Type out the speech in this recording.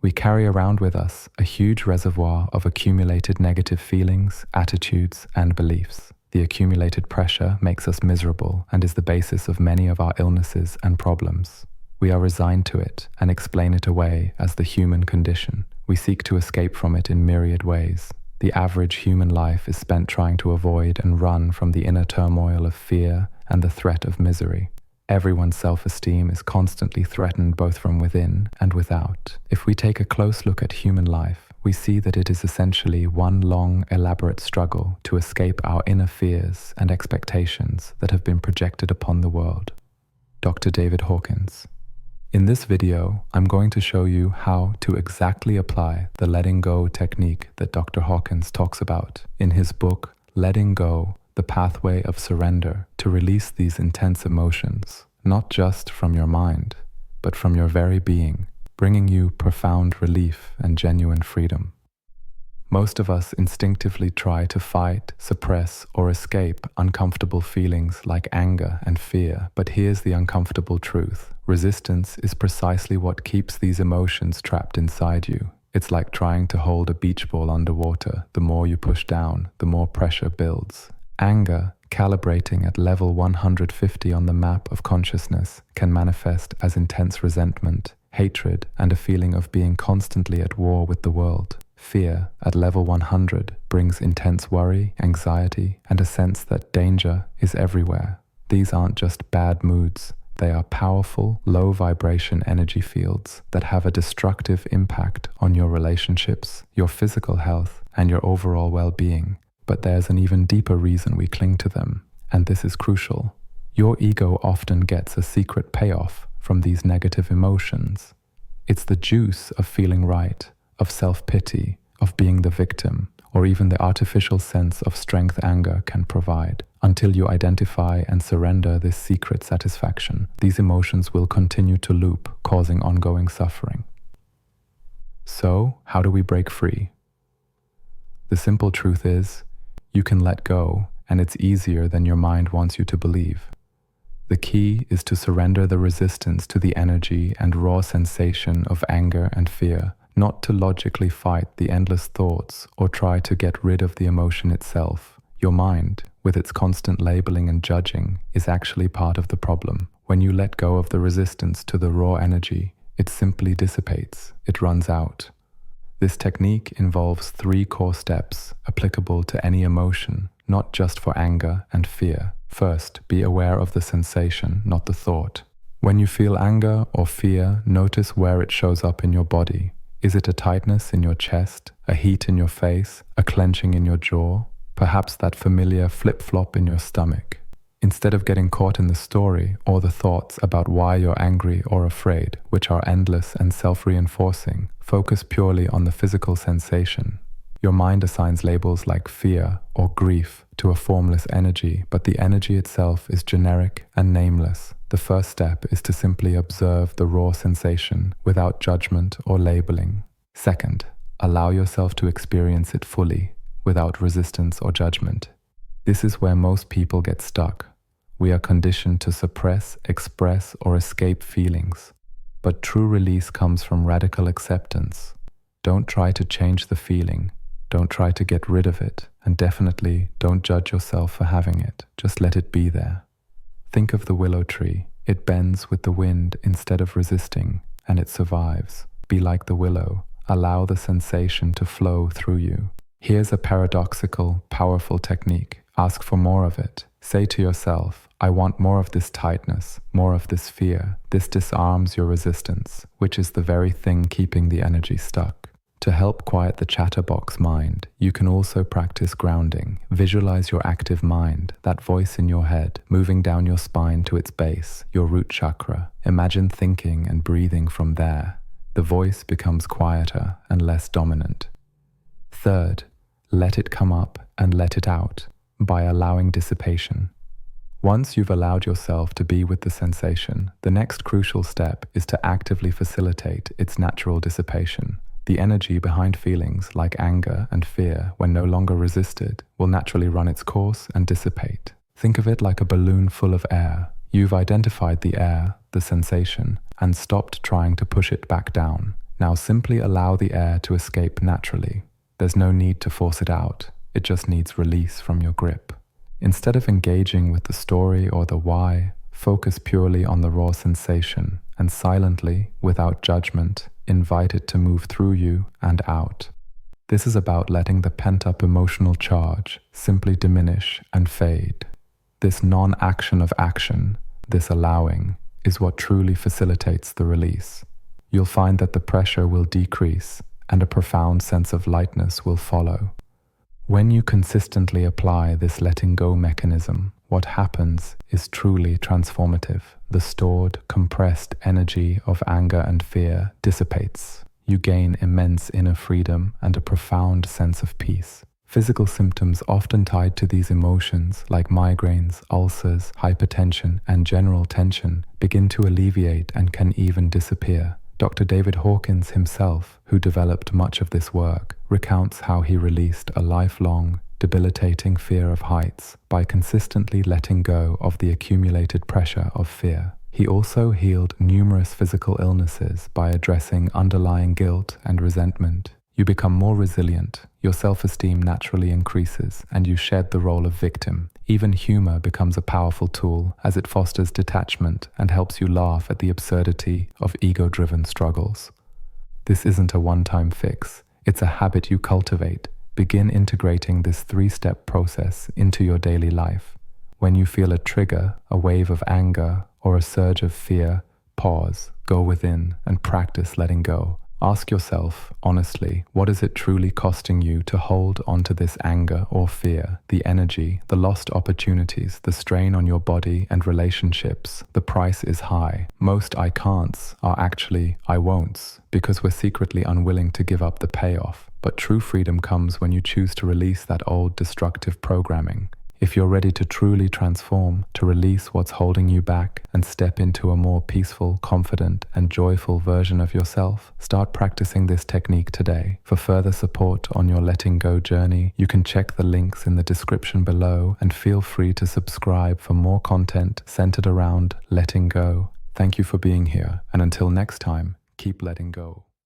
We carry around with us a huge reservoir of accumulated negative feelings, attitudes, and beliefs. The accumulated pressure makes us miserable and is the basis of many of our illnesses and problems. We are resigned to it and explain it away as the human condition. We seek to escape from it in myriad ways. The average human life is spent trying to avoid and run from the inner turmoil of fear and the threat of misery. Everyone's self-esteem is constantly threatened both from within and without. If we take a close look at human life, we see that it is essentially one long, elaborate struggle to escape our inner fears and expectations that have been projected upon the world. Dr. David Hawkins. In this video, I'm going to show you how to exactly apply the letting go technique that Dr. Hawkins talks about in his book, Letting Go, The Pathway of Surrender, to release these intense emotions, not just from your mind, but from your very being, bringing you profound relief and genuine freedom. Most of us instinctively try to fight, suppress, or escape uncomfortable feelings like anger and fear, but here's the uncomfortable truth. Resistance is precisely what keeps these emotions trapped inside you. It's like trying to hold a beach ball underwater. The more you push down, the more pressure builds. Anger, calibrating at level 150 on the map of consciousness, can manifest as intense resentment, hatred, and a feeling of being constantly at war with the world. Fear, at level 100, brings intense worry, anxiety, and a sense that danger is everywhere. These aren't just bad moods. They are powerful, low-vibration energy fields that have a destructive impact on your relationships, your physical health, and your overall well-being. But there's an even deeper reason we cling to them, and this is crucial. Your ego often gets a secret payoff from these negative emotions. It's the juice of feeling right, of self-pity, of being the victim, or even the artificial sense of strength anger can provide. Until you identify and surrender this secret satisfaction, these emotions will continue to loop, causing ongoing suffering. So, how do we break free? The simple truth is, you can let go, and it's easier than your mind wants you to believe. The key is to surrender the resistance to the energy and raw sensation of anger and fear, not to logically fight the endless thoughts or try to get rid of the emotion itself. Your mind, with its constant labeling and judging, is actually part of the problem. When you let go of the resistance to the raw energy, it simply dissipates, it runs out. This technique involves 3 core steps applicable to any emotion, not just for anger and fear. First, be aware of the sensation, not the thought. When you feel anger or fear, notice where it shows up in your body. Is it a tightness in your chest, a heat in your face, a clenching in your jaw? Perhaps that familiar flip-flop in your stomach. Instead of getting caught in the story or the thoughts about why you're angry or afraid, which are endless and self-reinforcing, focus purely on the physical sensation. Your mind assigns labels like fear or grief to a formless energy, but the energy itself is generic and nameless. The first step is to simply observe the raw sensation without judgment or labeling. Second, allow yourself to experience it fully, without resistance or judgment. This is where most people get stuck. We are conditioned to suppress, express, or escape feelings. But true release comes from radical acceptance. Don't try to change the feeling. Don't try to get rid of it. And definitely don't judge yourself for having it. Just let it be there. Think of the willow tree. It bends with the wind instead of resisting, and it survives. Be like the willow. Allow the sensation to flow through you. Here's a paradoxical, powerful technique. Ask for more of it. Say to yourself, I want more of this tightness, more of this fear. This disarms your resistance, which is the very thing keeping the energy stuck. To help quiet the chatterbox mind, you can also practice grounding. Visualize your active mind, that voice in your head, moving down your spine to its base, your root chakra. Imagine thinking and breathing from there. The voice becomes quieter and less dominant. Third, let it come up and let it out by allowing dissipation. Once you've allowed yourself to be with the sensation, the next crucial step is to actively facilitate its natural dissipation. The energy behind feelings like anger and fear, when no longer resisted, will naturally run its course and dissipate. Think of it like a balloon full of air. You've identified the air, the sensation, and stopped trying to push it back down. Now simply allow the air to escape naturally. There's no need to force it out. It just needs release from your grip. Instead of engaging with the story or the why, focus purely on the raw sensation and silently, without judgment, invite it to move through you and out. This is about letting the pent-up emotional charge simply diminish and fade. This non-action of action, this allowing, is what truly facilitates the release. You'll find that the pressure will decrease and a profound sense of lightness will follow. When you consistently apply this letting go mechanism, what happens is truly transformative. The stored, compressed energy of anger and fear dissipates. You gain immense inner freedom and a profound sense of peace. Physical symptoms often tied to these emotions, like migraines, ulcers, hypertension, and general tension, begin to alleviate and can even disappear. Dr. David Hawkins himself, who developed much of this work, recounts how he released a lifelong, debilitating fear of heights by consistently letting go of the accumulated pressure of fear. He also healed numerous physical illnesses by addressing underlying guilt and resentment. You become more resilient, your self-esteem naturally increases, and you shed the role of victim. Even humor becomes a powerful tool as it fosters detachment and helps you laugh at the absurdity of ego-driven struggles. This isn't a one-time fix, it's a habit you cultivate. Begin integrating this 3-step process into your daily life. When you feel a trigger, a wave of anger, or a surge of fear, pause, go within, and practice letting go. Ask yourself, honestly, what is it truly costing you to hold onto this anger or fear? The energy, the lost opportunities, the strain on your body and relationships. The price is high. Most I can'ts are actually I won'ts, because we're secretly unwilling to give up the payoff. But true freedom comes when you choose to release that old destructive programming. If you're ready to truly transform, to release what's holding you back and step into a more peaceful, confident, and joyful version of yourself, start practicing this technique today. For further support on your letting go journey, you can check the links in the description below and feel free to subscribe for more content centered around letting go. Thank you for being here, and until next time, keep letting go.